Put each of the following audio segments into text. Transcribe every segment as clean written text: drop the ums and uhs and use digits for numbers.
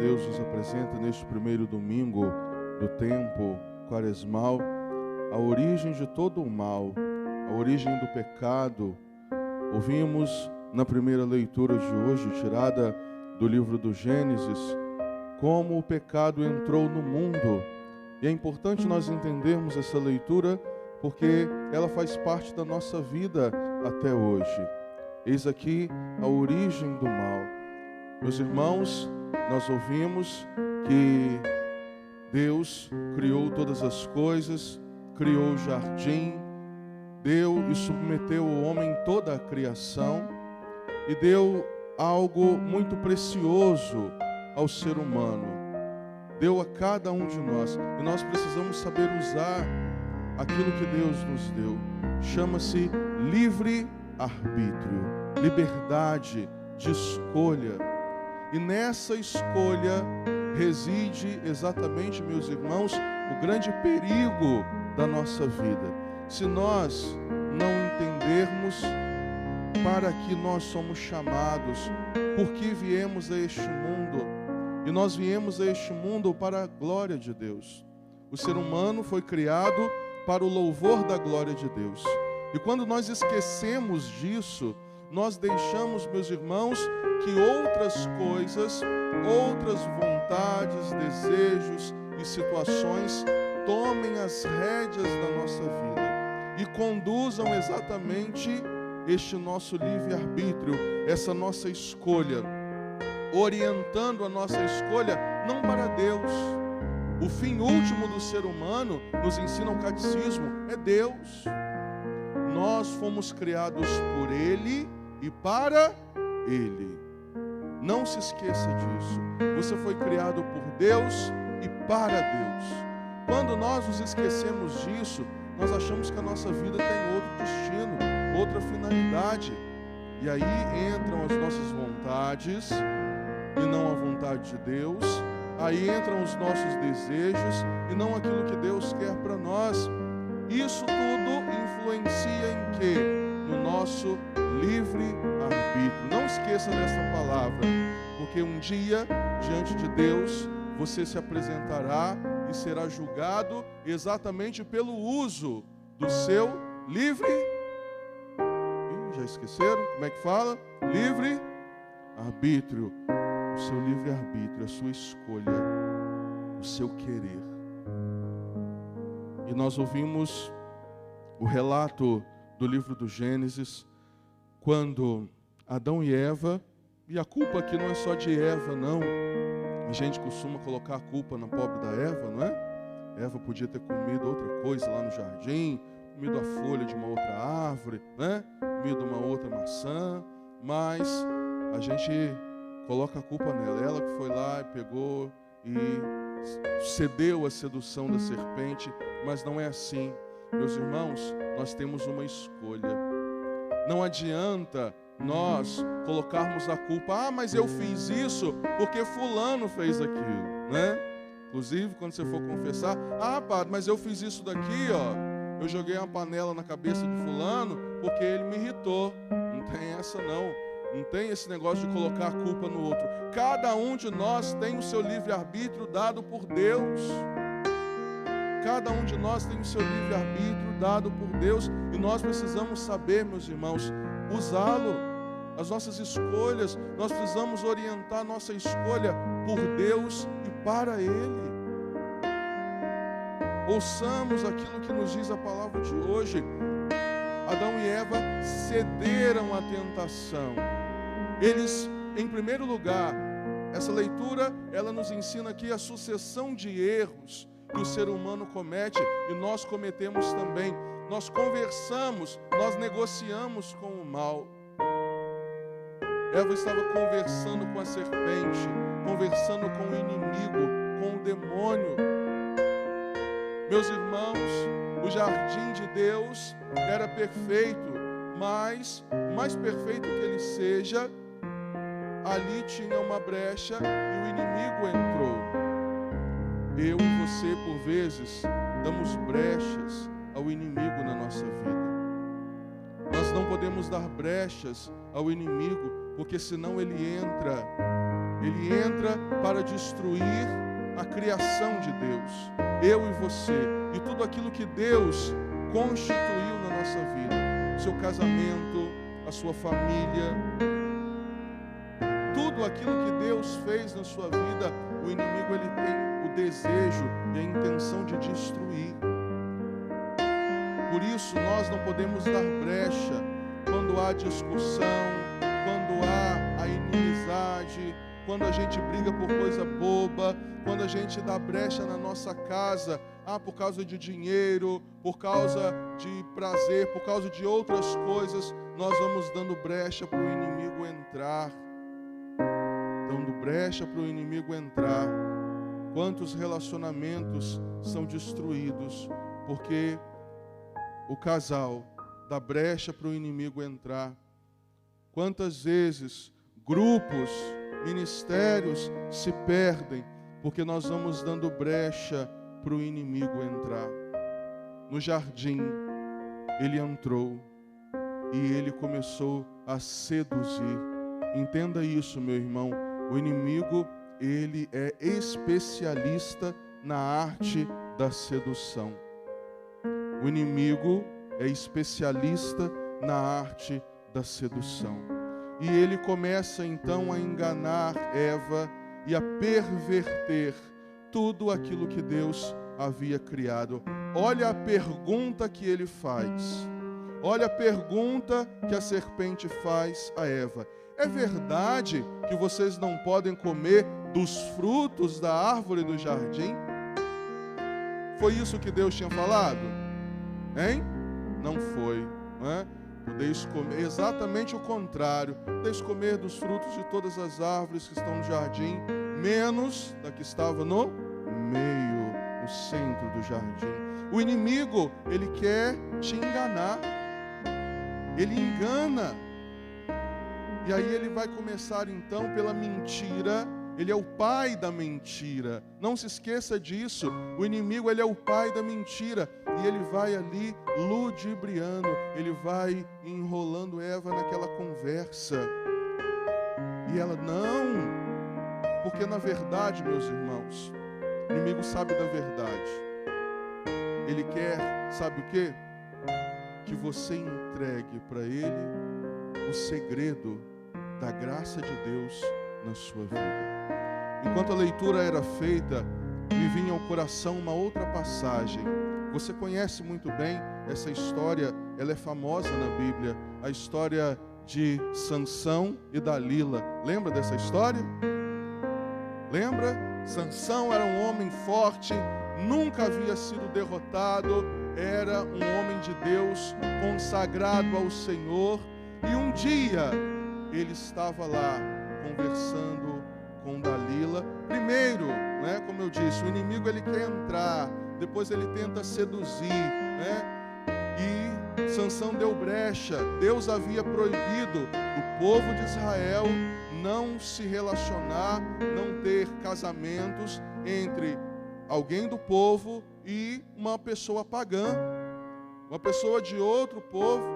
Deus nos apresenta neste primeiro domingo do tempo quaresmal a origem de todo o mal, a origem do pecado. Ouvimos na primeira leitura de hoje, tirada do livro do Gênesis, como o pecado entrou no mundo. E é importante nós entendermos essa leitura porque ela faz parte da nossa vida até hoje. Eis aqui a origem do mal. Meus irmãos, nós ouvimos que Deus criou todas as coisas, criou o jardim, deu e submeteu o homem toda a criação e deu algo muito precioso ao ser humano. Deu a cada um de nós e nós precisamos saber usar aquilo que Deus nos deu. Chama-se livre-arbítrio, liberdade de escolha. E nessa escolha reside exatamente, meus irmãos, o grande perigo da nossa vida. Se nós não entendermos para que nós somos chamados, por que viemos a este mundo, e nós viemos a este mundo para a glória de Deus. O ser humano foi criado para o louvor da glória de Deus. E quando nós esquecemos disso, nós deixamos, meus irmãos, que outras coisas, outras vontades, desejos e situações tomem as rédeas da nossa vida e conduzam exatamente este nosso livre-arbítrio, essa nossa escolha, orientando a nossa escolha não para Deus. O fim último do ser humano, nos ensina o catecismo, é Deus. Nós fomos criados por Ele e para Ele. Não se esqueça disso. Você foi criado por Deus e para Deus. Quando nós nos esquecemos disso, nós achamos que a nossa vida tem outro destino, outra finalidade. E aí entram as nossas vontades e não a vontade de Deus. Aí entram os nossos desejos e não aquilo que Deus quer para nós. Isso tudo influencia em quê? No nosso livre-arbítrio. Não esqueça dessa palavra, porque um dia, diante de Deus, você se apresentará e será julgado exatamente pelo uso do seu livre... Já esqueceram? Como é que fala? Livre-arbítrio. O seu livre-arbítrio, a sua escolha, o seu querer. E nós ouvimos o relato do livro do Gênesis, quando Adão e Eva, e a culpa aqui não é só de Eva, não. A gente costuma colocar a culpa na pobre da Eva, não é? Eva podia ter comido outra coisa lá no jardim, comido a folha de uma outra árvore, né? Comido uma outra maçã, mas a gente coloca a culpa nela. Ela que foi lá e pegou e cedeu à sedução da serpente, mas não é assim. Meus irmãos, nós temos uma escolha. Não adianta nós colocarmos a culpa, mas eu fiz isso porque fulano fez aquilo, né? Inclusive, quando você for confessar, padre, mas eu fiz isso daqui, ó, eu joguei uma panela na cabeça de fulano porque ele me irritou. Não tem essa não. Não tem esse negócio de colocar a culpa no outro. Cada um de nós tem o seu livre-arbítrio dado por Deus. Cada um de nós tem o seu livre-arbítrio dado por Deus. E nós precisamos saber, meus irmãos, usá-lo. As nossas escolhas, nós precisamos orientar a nossa escolha por Deus e para Ele. Ouçamos aquilo que nos diz a palavra de hoje. Adão e Eva cederam à tentação. Eles, em primeiro lugar, essa leitura, ela nos ensina aqui a sucessão de erros que o ser humano comete e nós cometemos também. Nós conversamos, nós negociamos com o mal. Eva estava conversando com a serpente, conversando com o inimigo, com o demônio. Meus irmãos, o jardim de Deus era perfeito, mas, o mais perfeito que ele seja, ali tinha uma brecha e o inimigo entrou. Eu e você, por vezes, damos brechas ao inimigo na nossa vida. Nós não podemos dar brechas ao inimigo, porque senão ele entra ele entra para destruir a criação de Deus, eu e você, e tudo aquilo que Deus constituiu na nossa vida, o seu casamento, a sua família, tudo aquilo que Deus fez na sua vida, o inimigo ele tem o desejo e a intenção de destruir. Por isso nós não podemos dar brecha quando há discussão, quando há a inimizade, quando a gente briga por coisa boba, quando a gente dá brecha na nossa casa, por causa de dinheiro, por causa de prazer, por causa de outras coisas, nós vamos dando brecha para o inimigo entrar. Dando brecha para o inimigo entrar. Quantos relacionamentos são destruídos porque o casal dá brecha para o inimigo entrar? Quantas vezes grupos, ministérios se perdem porque nós vamos dando brecha para o inimigo entrar? No jardim, ele entrou e ele começou a seduzir. Entenda isso, meu irmão. O inimigo, ele é especialista na arte da sedução. O inimigo é especialista na arte da sedução. E ele começa então a enganar Eva e a perverter tudo aquilo que Deus havia criado. Olha a pergunta que ele faz. Olha a pergunta que a serpente faz a Eva. É verdade que vocês não podem comer dos frutos da árvore do jardim? Foi isso que Deus tinha falado? Hein? Não foi, não é? Podeis comer, exatamente o contrário. Podeis comer dos frutos de todas as árvores que estão no jardim, menos da que estava no meio, no centro do jardim. O inimigo, ele quer te enganar. Ele engana. E aí ele vai começar então pela mentira. Ele é o pai da mentira. Não se esqueça disso. O inimigo, ele é o pai da mentira. E ele vai ali ludibriando. Ele vai enrolando Eva naquela conversa. E ela, não. Porque na verdade, meus irmãos, o inimigo sabe da verdade. Ele quer, sabe o quê? Que você entregue para ele o segredo da graça de Deus na sua vida. Enquanto a leitura era feita, me vinha ao coração uma outra passagem. Você conhece muito bem essa história, ela é famosa na Bíblia, a história de Sansão e Dalila. Lembra dessa história? Lembra? Sansão era um homem forte, nunca havia sido derrotado, era um homem de Deus, consagrado ao Senhor, e um dia ele estava lá conversando com Dalila. Primeiro, né, como eu disse, o inimigo ele quer entrar, depois ele tenta seduzir, né? E Sansão deu brecha. Deus havia proibido o povo de Israel não se relacionar, não ter casamentos entre alguém do povo e uma pessoa pagã, uma pessoa de outro povo.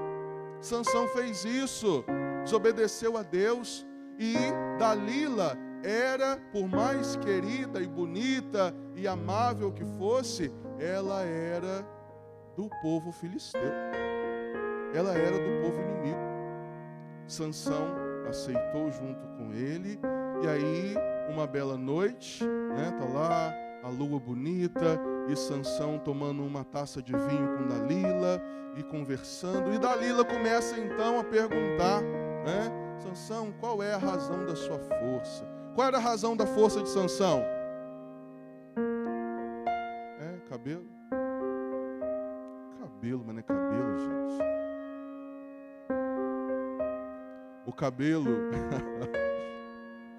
Sansão fez isso, desobedeceu a Deus, e Dalila era, por mais querida e bonita e amável que fosse, ela era do povo filisteu. Ela era do povo inimigo. Sansão aceitou junto com ele, e aí uma bela noite, né, tá lá a lua bonita, e Sansão tomando uma taça de vinho com Dalila e conversando, e Dalila começa então a perguntar, né, Sansão, qual é a razão da sua força? Qual era a razão da força de Sansão? Cabelo? Cabelo, mas não é cabelo, gente. O cabelo,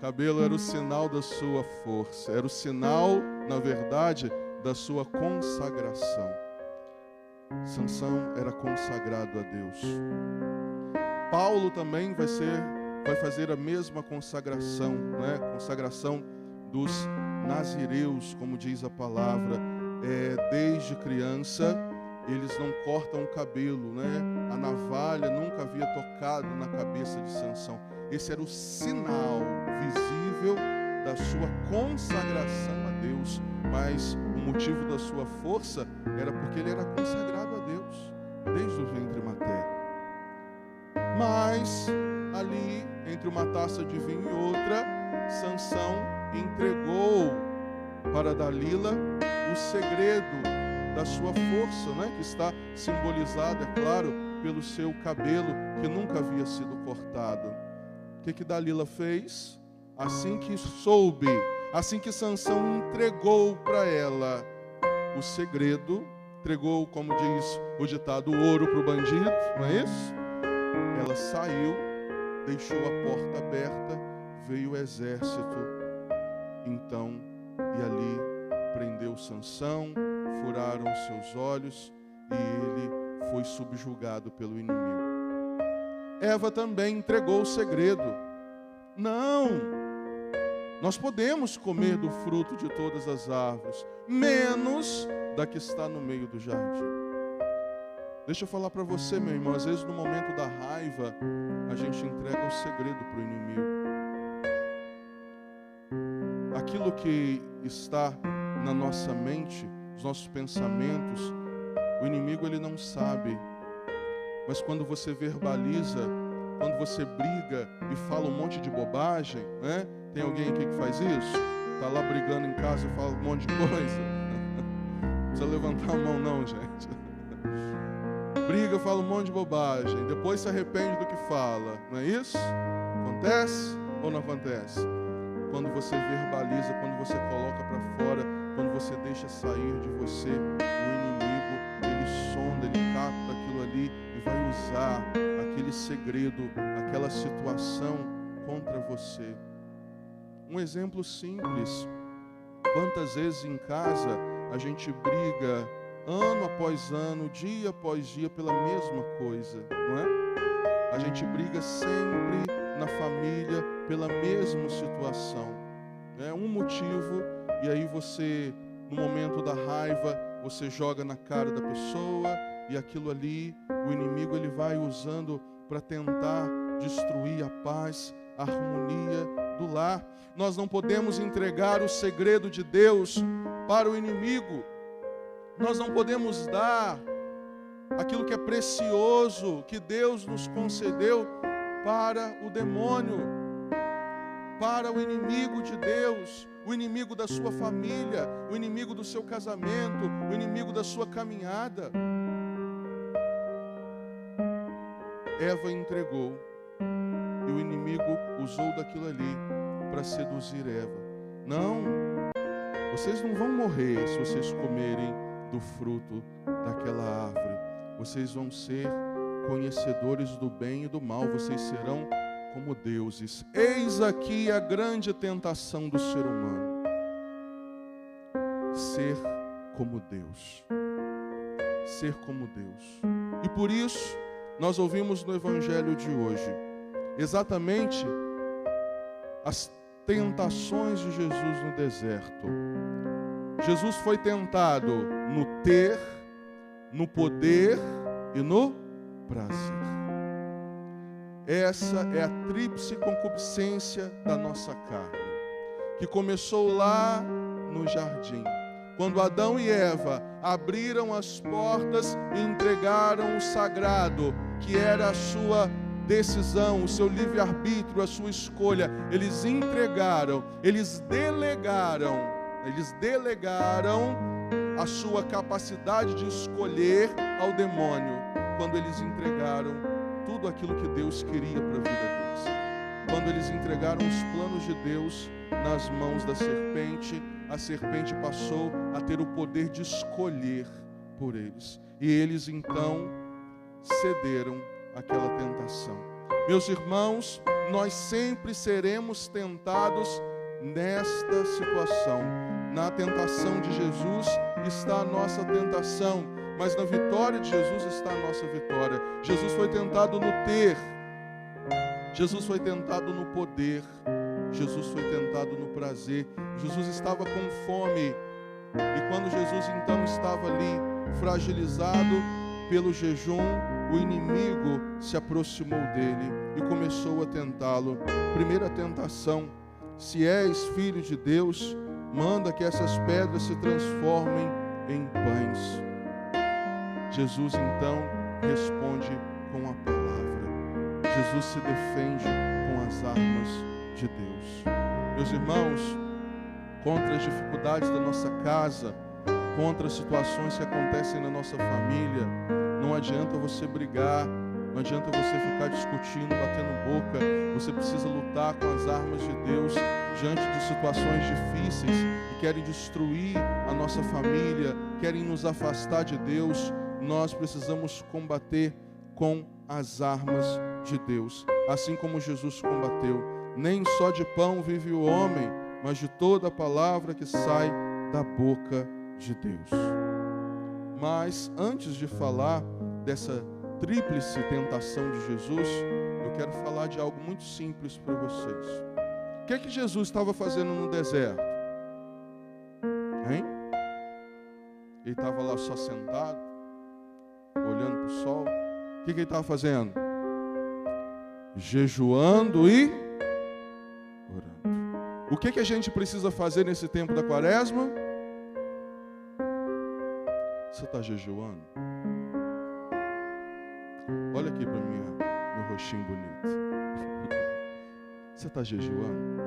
cabelo era o sinal da sua força, era o sinal, na verdade, da sua consagração. Sansão era consagrado a Deus. Paulo também vai fazer a mesma consagração, né? Consagração dos nazireus, como diz a palavra. Desde criança, eles não cortam o cabelo, né? A navalha nunca havia tocado na cabeça de Sansão. Esse era o sinal visível da sua consagração a Deus. Mas o motivo da sua força era porque ele era consagrado a Deus, desde o ventre materno. Mas, ali, entre uma taça de vinho e outra, Sansão entregou para Dalila o segredo da sua força, né? Que está simbolizado, é claro, pelo seu cabelo que nunca havia sido cortado. O que Dalila fez? Assim que soube, assim que Sansão entregou para ela o segredo, entregou, como diz o ditado, o ouro para o bandido, não é isso? Ela saiu, deixou a porta aberta, veio o exército, então, e ali prendeu Sansão, furaram os seus olhos e ele foi subjugado pelo inimigo. Eva também entregou o segredo. Não, nós podemos comer do fruto de todas as árvores, menos da que está no meio do jardim. Deixa eu falar para você, meu irmão, às vezes no momento da raiva, a gente entrega o segredo para o inimigo. Aquilo que está na nossa mente, os nossos pensamentos, o inimigo ele não sabe. Mas quando você verbaliza, quando você briga e fala um monte de bobagem, né? Tem alguém aqui que faz isso? Está lá brigando em casa e fala um monte de coisa. Não precisa levantar a mão não, gente. Briga, fala um monte de bobagem, depois se arrepende do que fala, não é isso? Acontece ou não acontece? Quando você verbaliza, quando você coloca para fora, quando você deixa sair de você, o inimigo, ele sonda, ele capta aquilo ali e vai usar aquele segredo, aquela situação contra você. Um exemplo simples, quantas vezes em casa a gente briga ano após ano, dia após dia, pela mesma coisa, não é? A gente briga sempre na família pela mesma situação. É um motivo, e aí você, no momento da raiva, você joga na cara da pessoa, e aquilo ali, o inimigo ele vai usando para tentar destruir a paz, a harmonia do lar. Nós não podemos entregar o segredo de Deus para o inimigo. Nós não podemos dar aquilo que é precioso, que Deus nos concedeu, para o demônio, para o inimigo de Deus, o inimigo da sua família, o inimigo do seu casamento, o inimigo da sua caminhada. Eva entregou e o inimigo usou daquilo ali para seduzir Eva. Não, vocês não vão morrer se vocês comerem do fruto daquela árvore. Vocês vão ser conhecedores do bem e do mal. Vocês serão como deuses. Eis aqui a grande tentação do ser humano: ser como Deus. Ser como Deus. E por isso, nós ouvimos no Evangelho de hoje exatamente as tentações de Jesus no deserto. Jesus foi tentado no ter, no poder e no prazer. Essa é a tríplice concupiscência da nossa carne, que começou lá no jardim, quando Adão e Eva abriram as portas e entregaram o sagrado, que era a sua decisão, o seu livre-arbítrio, a sua escolha. Eles entregaram, eles delegaram a sua capacidade de escolher ao demônio, quando eles entregaram tudo aquilo que Deus queria para a vida deles. Quando eles entregaram os planos de Deus nas mãos da serpente, a serpente passou a ter o poder de escolher por eles. E eles então cederam àquela tentação. Meus irmãos, nós sempre seremos tentados nesta situação. Na tentação de Jesus está a nossa tentação, mas na vitória de Jesus está a nossa vitória. Jesus foi tentado no ter, Jesus foi tentado no poder, Jesus foi tentado no prazer. Jesus estava com fome, e quando Jesus então estava ali fragilizado pelo jejum, o inimigo se aproximou dele e começou a tentá-lo. Primeira tentação: se és filho de Deus, manda que essas pedras se transformem em pães. Jesus então responde com a palavra. Jesus se defende com as armas de Deus. Meus irmãos, contra as dificuldades da nossa casa, contra as situações que acontecem na nossa família, não adianta você brigar, não adianta você ficar discutindo, batendo boca. Você precisa lutar com as armas de Deus diante de situações difíceis que querem destruir a nossa família, querem nos afastar de Deus. Nós precisamos combater com as armas de Deus, assim como Jesus combateu. Nem só de pão vive o homem, mas de toda a palavra que sai da boca de Deus. Mas antes de falar dessa tríplice tentação de Jesus, eu quero falar de algo muito simples para vocês. O que é que Jesus estava fazendo no deserto? Hein? Ele estava lá só sentado, olhando para o sol. O que ele estava fazendo? Jejuando e orando. O que a gente precisa fazer nesse tempo da quaresma? Você está jejuando? Olha aqui para mim, meu rostinho bonito. Você está jejuando?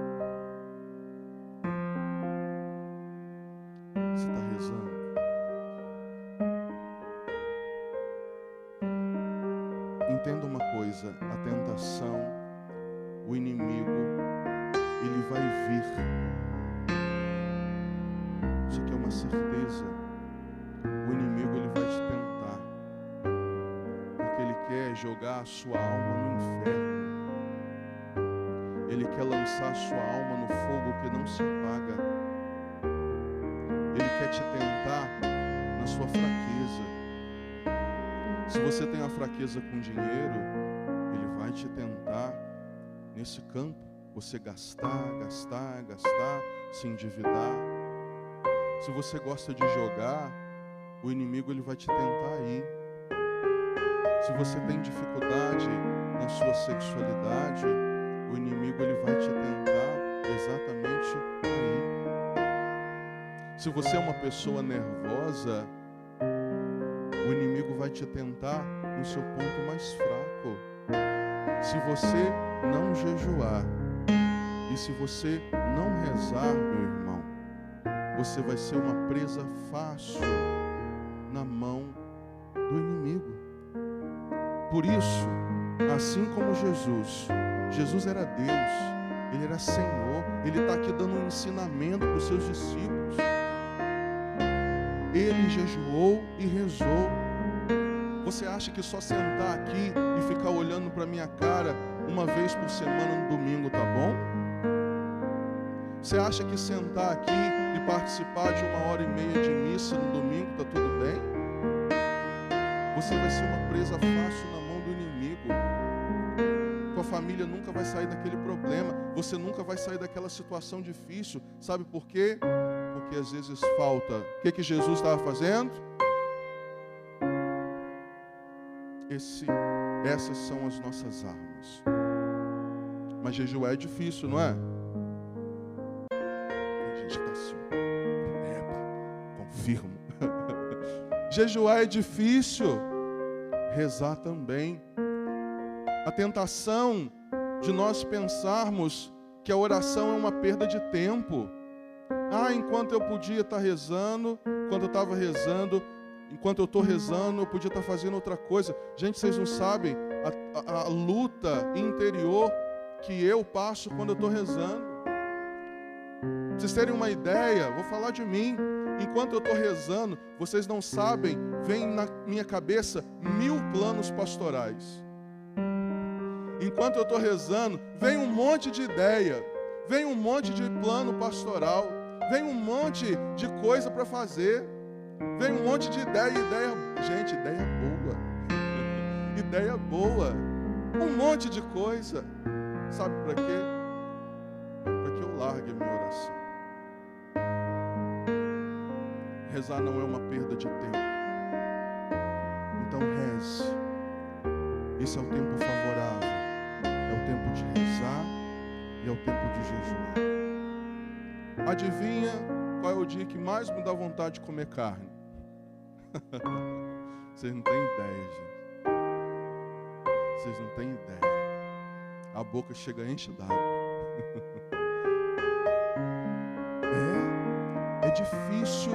Você está rezando? Entenda uma coisa: a tentação, o inimigo, ele vai vir. Isso aqui é uma certeza. O inimigo, ele vai te tentar, porque ele quer jogar a sua alma no inferno. Ele quer lançar a sua alma no fogo que não se apaga. Ele quer te tentar na sua fraqueza. Se você tem a fraqueza com dinheiro, ele vai te tentar nesse campo. Você gastar, se endividar. Se você gosta de jogar, o inimigo, ele vai te tentar aí. Se você tem dificuldade na sua sexualidade, o inimigo, ele vai te tentar exatamente aí. Se você é uma pessoa nervosa, o inimigo vai te tentar no seu ponto mais fraco. Se você não jejuar e se você não rezar, meu irmão, você vai ser uma presa fácil na mão do inimigo. Por isso, assim como Jesus era Deus, Ele era Senhor, Ele está aqui dando um ensinamento para os seus discípulos. Ele jejuou e rezou. Você acha que só sentar aqui e ficar olhando para minha cara uma vez por semana no domingo tá bom? Você acha que sentar aqui e participar de 1h30 de missa no domingo tá tudo bem? Você vai ser uma presa fácil na mão do inimigo. Tua família nunca vai sair daquele problema. Você nunca vai sair daquela situação difícil. Sabe por quê? Porque às vezes falta. O que Jesus estava fazendo? Essas são as nossas armas. Mas jejuar é difícil, não é? Tem gente que está assim. Confirmo. Jejuar é difícil. Rezar também. A tentação de nós pensarmos que a oração é uma perda de tempo. Enquanto eu podia estar rezando, enquanto eu estava rezando, enquanto eu estou rezando, eu podia estar fazendo outra coisa. Gente, vocês não sabem a luta interior que eu passo quando eu estou rezando. Pra vocês terem uma ideia, vou falar de mim. Enquanto eu estou rezando, vocês não sabem, vem na minha cabeça 1000 planos pastorais. Enquanto eu estou rezando, vem um monte de ideia, vem um monte de plano pastoral, vem um monte de coisa para fazer, vem um monte de ideia. Gente, ideia boa, ideia boa, um monte de coisa. Sabe para quê? Para que eu largue a minha oração. Rezar não é uma perda de tempo. Então esse. Esse é o tempo favorável. É o tempo de rezar e é o tempo de jejuar. Adivinha qual é o dia que mais me dá vontade de comer carne? Vocês não têm ideia, gente. Vocês não têm ideia. A boca chega a enche d'água. É difícil.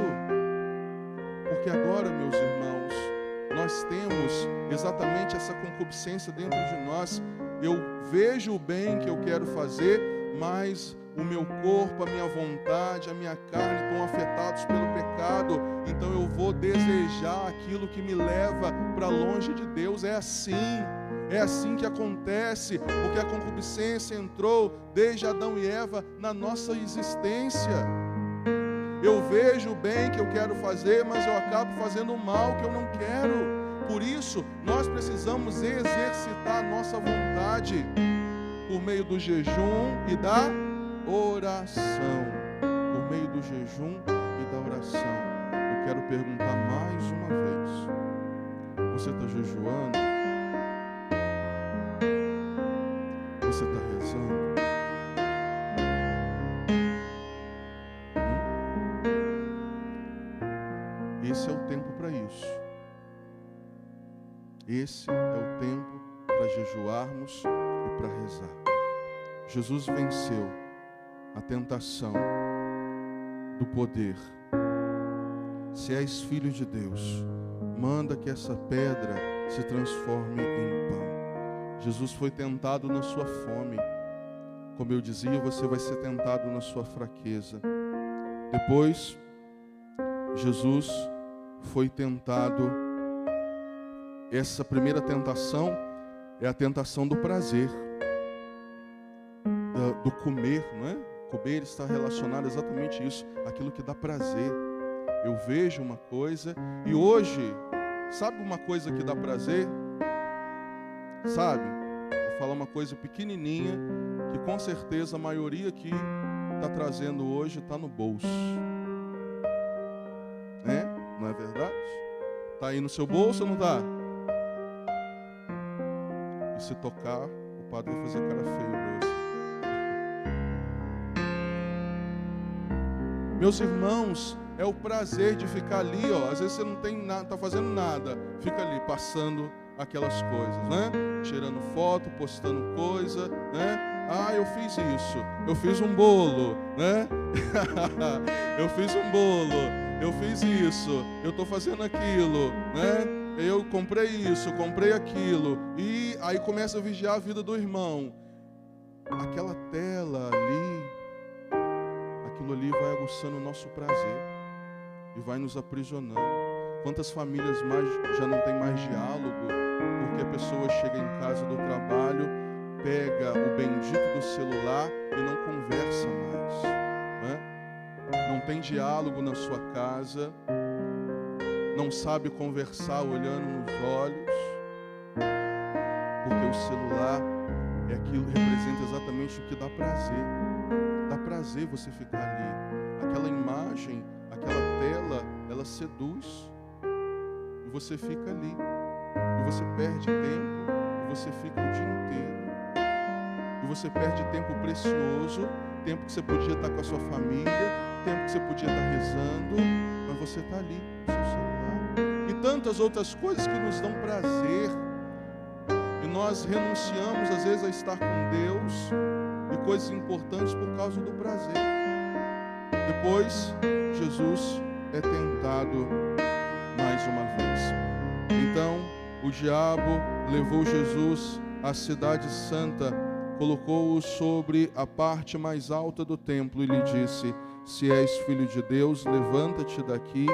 Porque agora, meus irmãos, nós temos exatamente essa concupiscência dentro de nós. Eu vejo o bem que eu quero fazer, mas o meu corpo, a minha vontade, a minha carne estão afetados pelo pecado. Então eu vou desejar aquilo que me leva para longe de Deus. É assim que acontece, porque a concupiscência entrou desde Adão e Eva na nossa existência. Eu vejo o bem que eu quero fazer, mas eu acabo fazendo o mal que eu não quero. Por isso, nós precisamos exercitar a nossa vontade por meio do jejum e da oração. Por meio do jejum e da oração. Eu quero perguntar mais uma vez. Você está jejuando? Você está rezando? Esse é o tempo para isso. Esse é o tempo para jejuarmos e para rezar. Jesus venceu a tentação do poder. Se és filho de Deus, manda que essa pedra se transforme em pão. Jesus foi tentado na sua fome. Como eu dizia, você vai ser tentado na sua fraqueza. Depois, Jesus foi tentado. Essa primeira tentação é a tentação do prazer, do comer, não é? Comer está relacionado exatamente a isso, aquilo que dá prazer. Eu vejo uma coisa e hoje, sabe uma coisa que dá prazer? Sabe? Vou falar uma coisa pequenininha que com certeza a maioria que está trazendo hoje está no bolso. Não é verdade? Está aí no seu bolso ou não está? E se tocar, o padre vai fazer cara feia para você. Meus irmãos, é o prazer de ficar ali, ó. Às vezes você não tem nada, está fazendo nada, fica ali passando aquelas coisas, né? Tirando foto, postando coisa, né? Ah, eu fiz isso, eu fiz um bolo, né? Eu fiz um bolo, eu fiz isso, eu estou fazendo aquilo, né? Eu comprei isso, comprei aquilo. E aí começa a vigiar a vida do irmão. Aquela tela ali, aquilo ali vai aguçando o nosso prazer e vai nos aprisionando. Quantas famílias já não tem mais diálogo, porque a pessoa chega em casa do trabalho, pega o bendito do celular e não conversa mais, né? Não tem diálogo na sua casa, não sabe conversar olhando nos olhos, porque o celular é aquilo, representa exatamente o que dá prazer. Dá prazer você ficar ali. Aquela imagem, aquela tela, ela seduz e você fica ali. E você perde tempo, e você fica o dia inteiro. E você perde tempo precioso, tempo que você podia estar com a sua família, tempo que você podia estar rezando, mas você está ali no seu celular. E tantas outras coisas que nos dão prazer. E nós renunciamos às vezes a estar com Deus e coisas importantes por causa do prazer. Depois, Jesus é tentado mais uma vez. Então, o diabo levou Jesus à cidade santa, colocou-o sobre a parte mais alta do templo e lhe disse: se és filho de Deus, levanta-te daqui,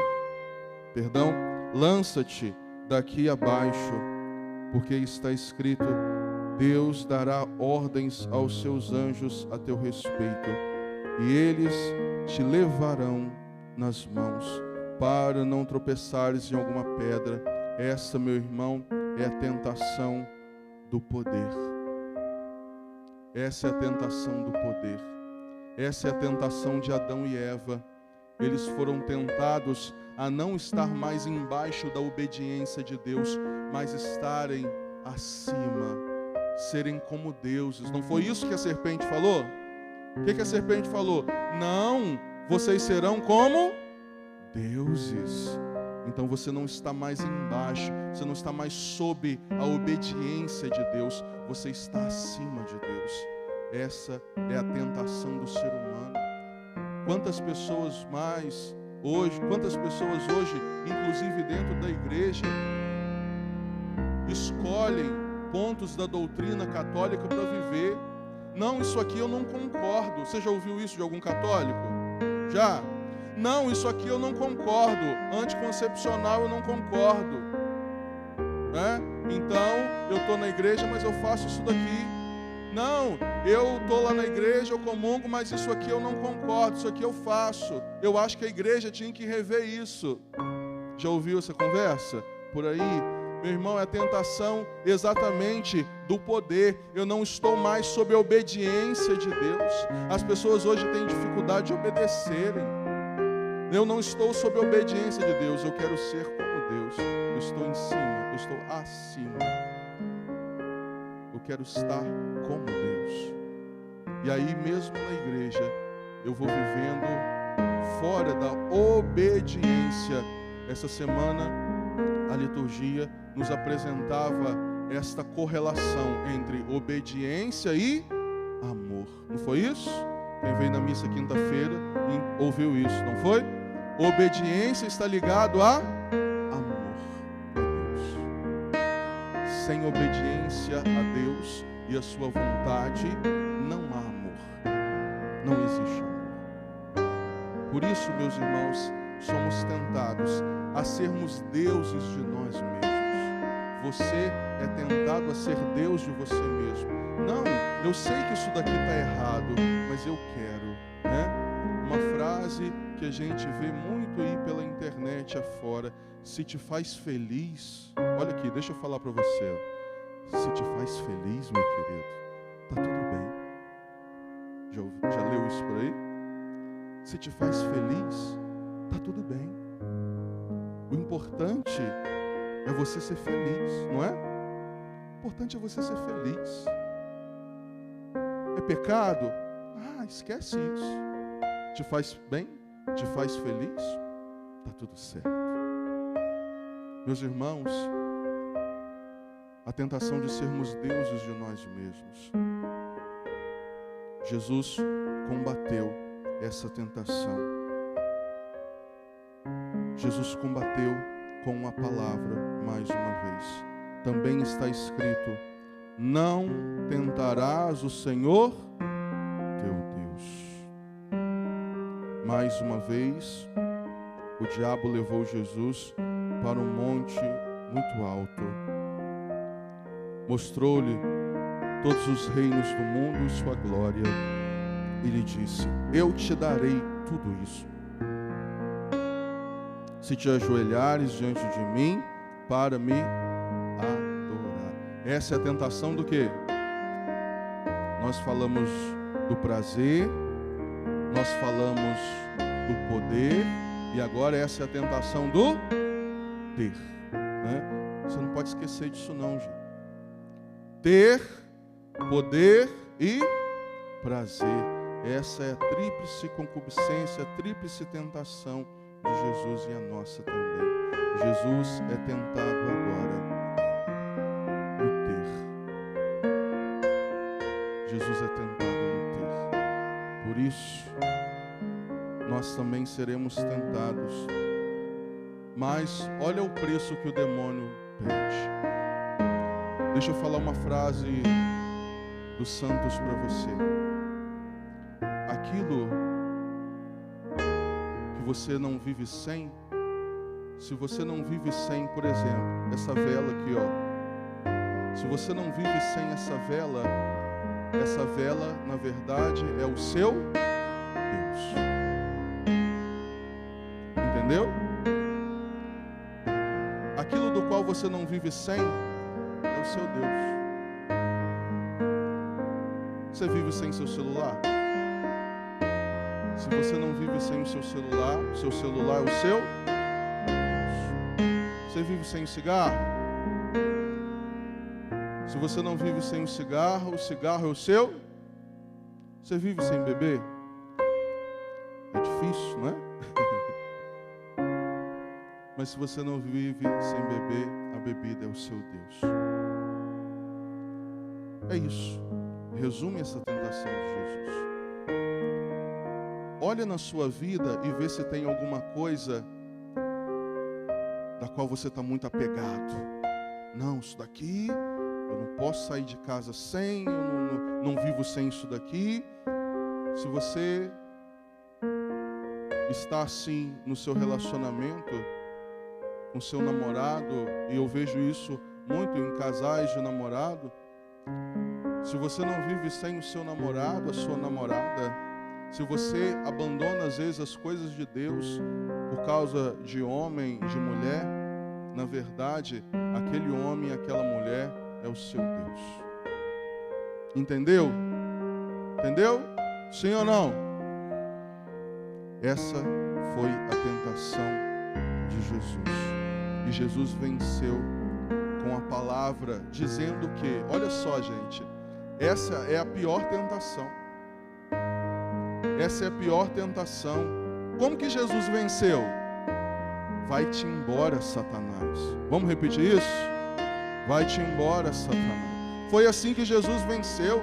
lança-te daqui abaixo, porque está escrito: Deus dará ordens aos seus anjos a teu respeito, e eles te levarão nas mãos, para não tropeçares em alguma pedra. Essa, meu irmão, é a tentação do poder. Essa é a tentação do poder. Essa é a tentação de Adão e Eva. Eles foram tentados a não estar mais embaixo da obediência de Deus, mas estarem acima, serem como deuses. Não foi isso que a serpente falou? O que a serpente falou? Não, vocês serão como deuses. Então você não está mais embaixo, você não está mais sob a obediência de Deus, você está acima de Deus. Essa é a tentação do ser humano. Quantas pessoas hoje, inclusive dentro da igreja, escolhem pontos da doutrina católica para viver. Não, isso aqui eu não concordo. Você já ouviu isso de algum católico? Já? Não, isso aqui eu não concordo. Anticoncepcional eu não concordo. Então, eu estou na igreja, mas eu faço isso daqui. Não, eu estou lá na igreja, eu comungo, mas isso aqui eu não concordo, isso aqui eu faço. Eu acho que a igreja tinha que rever isso. Já ouviu essa conversa? Por aí? Meu irmão, é a tentação exatamente do poder. Eu não estou mais sob a obediência de Deus. As pessoas hoje têm dificuldade de obedecerem. Eu não estou sob a obediência de Deus, eu quero ser como Deus. Eu estou em cima, eu estou acima. Eu quero estar como Deus. E aí mesmo na igreja, eu vou vivendo fora da obediência. Essa semana, a liturgia nos apresentava esta correlação entre obediência e amor. Não foi isso? Quem veio na missa quinta-feira ouviu isso, não foi? Obediência está ligado a amor a Deus. Sem obediência a Deus e a sua vontade, não há amor. Não existe amor. Por isso, meus irmãos, somos tentados a sermos deuses de nós mesmos. Você é tentado a ser Deus de você mesmo. Não, eu sei que isso daqui está errado, mas eu quero, né? Uma frase que a gente vê muito aí pela internet afora: se te faz feliz, olha aqui, deixa eu falar para você, se te faz feliz, meu querido, tá tudo bem. Já leu isso por aí? Se te faz feliz, tá tudo bem. O importante é você ser feliz, não é? O importante é você ser feliz. É pecado? Esquece isso. Te faz bem? Te faz feliz? Tá tudo certo. Meus irmãos, a tentação de sermos deuses de nós mesmos. Jesus combateu essa tentação. Jesus combateu com a palavra mais uma vez. Também está escrito: não tentarás o Senhor teu Deus. Mais uma vez, o diabo levou Jesus para um monte muito alto. Mostrou-lhe todos os reinos do mundo e sua glória. E lhe disse: eu te darei tudo isso, se te ajoelhares diante de mim para me adorar. Essa é a tentação do quê? Nós falamos do prazer, nós falamos do poder, e agora essa é a tentação do ter, né? Você não pode esquecer disso não, gente. Ter, poder e prazer. Essa é a tríplice concupiscência, a tríplice tentação de Jesus e a nossa também. Jesus é tentado agora no ter. Jesus é tentado no ter. Por isso, nós também seremos tentados. Mas olha o preço que o demônio pede. Deixa eu falar uma frase dos santos para você. Aquilo que você não vive sem, se você não vive sem, por exemplo, essa vela aqui, ó. Se você não vive sem essa vela, na verdade, é o seu Deus. Entendeu? Aquilo do qual você não vive sem é o seu Deus. Você vive sem seu celular? Se você não vive sem o seu celular é o seu Deus. Você vive sem cigarro? Se você não vive sem o cigarro é o seu. Você vive sem beber? É difícil, não é? Mas se você não vive sem beber, a bebida é o seu Deus. É isso. Resume essa tentação de Jesus. Olha na sua vida e vê se tem alguma coisa da qual você está muito apegado. Não, isso daqui, eu não posso sair de casa sem, eu não vivo sem isso daqui. Se você está assim no seu relacionamento com seu namorado, e eu vejo isso muito em casais de namorado, se você não vive sem o seu namorado, a sua namorada, se você abandona às vezes as coisas de Deus por causa de homem, de mulher, na verdade, aquele homem e aquela mulher é o seu Deus. Entendeu? Entendeu? Sim ou não? Essa foi a tentação de Jesus. E Jesus venceu com a palavra, dizendo que, olha só, gente, essa é a pior tentação. Essa é a pior tentação. Como que Jesus venceu? Vai-te embora, Satanás. Vamos repetir isso? Vai-te embora, Satanás. Foi assim que Jesus venceu.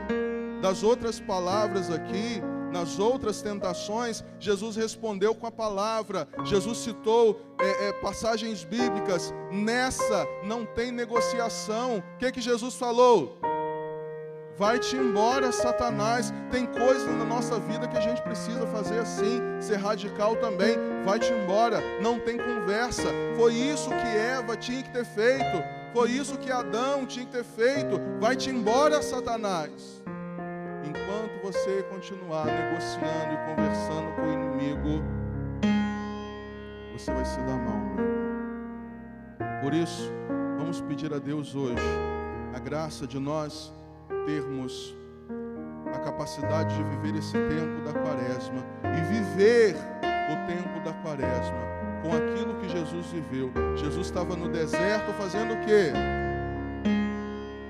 Das outras palavras aqui, nas outras tentações, Jesus respondeu com a palavra. Jesus citou passagens bíblicas. Nessa não tem negociação. O que Jesus falou? Vai-te embora, Satanás. Tem coisas na nossa vida que a gente precisa fazer assim, ser radical também. Vai-te embora, não tem conversa. Foi isso que Eva tinha que ter feito. Foi isso que Adão tinha que ter feito. Vai-te embora, Satanás. Enquanto você continuar negociando e conversando com o inimigo, você vai se dar mal, meu irmão. Por isso, vamos pedir a Deus hoje a graça de nós termos a capacidade de viver esse tempo da quaresma e viver o tempo da quaresma com aquilo que Jesus viveu. Jesus estava no deserto fazendo o quê?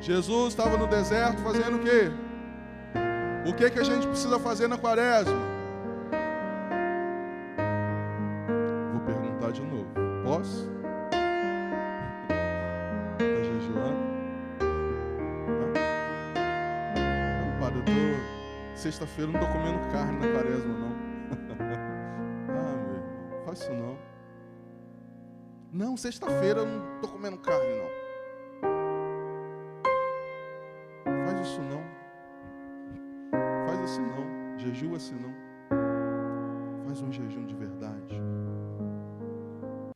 Jesus estava no deserto fazendo o quê? O que a gente precisa fazer na quaresma? Vou perguntar de novo. Posso? Está jejuando? Sexta-feira eu não estou comendo carne na quaresma, não. Ah, meu irmão, faz isso não. Não, sexta-feira eu não estou comendo carne, não. Faz isso não. Faz assim não. Jejua assim não. Faz um jejum de verdade.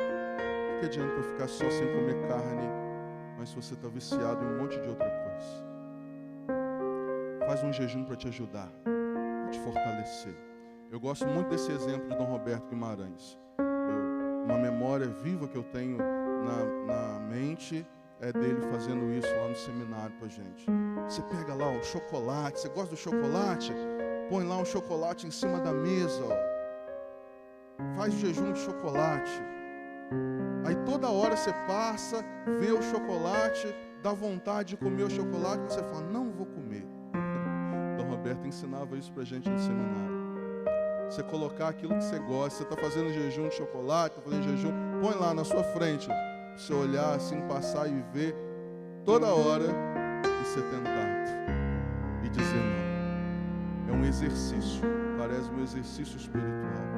O que adianta eu ficar só sem comer carne, mas se você está viciado em um monte de outra coisa? Faz um jejum para te ajudar, para te fortalecer. Eu gosto muito desse exemplo de Dom Roberto Guimarães. Uma memória viva que eu tenho na mente é dele fazendo isso lá no seminário para a gente. Você pega lá o chocolate, você gosta do chocolate? Põe lá um chocolate em cima da mesa, ó. Faz o jejum de chocolate. Aí toda hora você passa, vê o chocolate, dá vontade de comer o chocolate, você fala, não vou comer. Roberto ensinava isso pra gente no seminário. Você colocar aquilo que você gosta. Você está fazendo jejum de chocolate, está fazendo jejum, põe lá na sua frente, pra você olhar assim, passar e ver toda hora e ser tentado e dizer não. É um exercício, parece um exercício espiritual.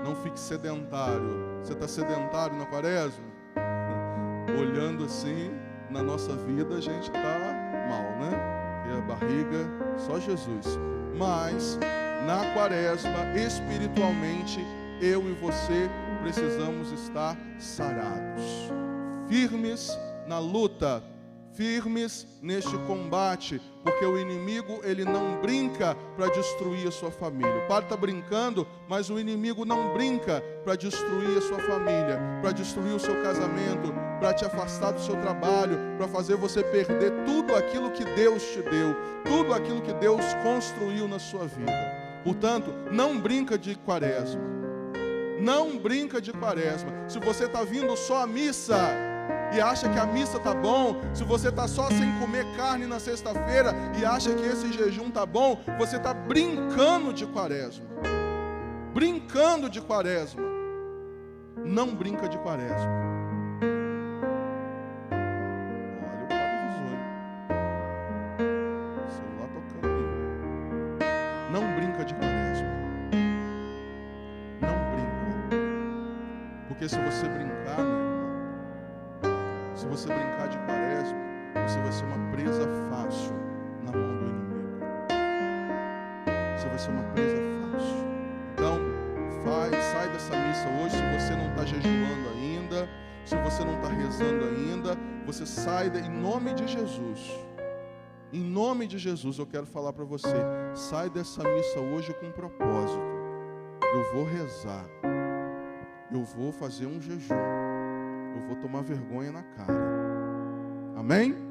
Não fique sedentário. Você está sedentário na quaresma? Olhando assim, na nossa vida a gente está mal, né? E a barriga, só Jesus. Mas na quaresma, espiritualmente, eu e você precisamos estar sarados, firmes na luta, firmes neste combate, porque o inimigo, ele não brinca para destruir a sua família. O padre está brincando, mas o inimigo não brinca para destruir a sua família, para destruir o seu casamento, para te afastar do seu trabalho, para fazer você perder tudo aquilo que Deus te deu, tudo aquilo que Deus construiu na sua vida. Portanto, não brinca de quaresma. Não brinca de quaresma. Se você está vindo só à missa, e acha que a missa tá bom, se você tá só sem comer carne na sexta-feira e acha que esse jejum tá bom, você tá brincando de quaresma. Brincando de quaresma. Não brinca de quaresma. Olha o Padre Visonho. O celular tocando aí. Não brinca de quaresma. Não brinca. Porque se você brincar, meu irmão, se você brincar de quaresma, você vai ser uma presa fácil na mão do inimigo. Você vai ser uma presa fácil. Então, sai dessa missa hoje. Se você não está jejuando ainda, se você não está rezando ainda, você sai em nome de Jesus. Em nome de Jesus, eu quero falar para você, sai dessa missa hoje com um propósito. Eu vou rezar, eu vou fazer um jejum, eu vou tomar vergonha na cara. Amém?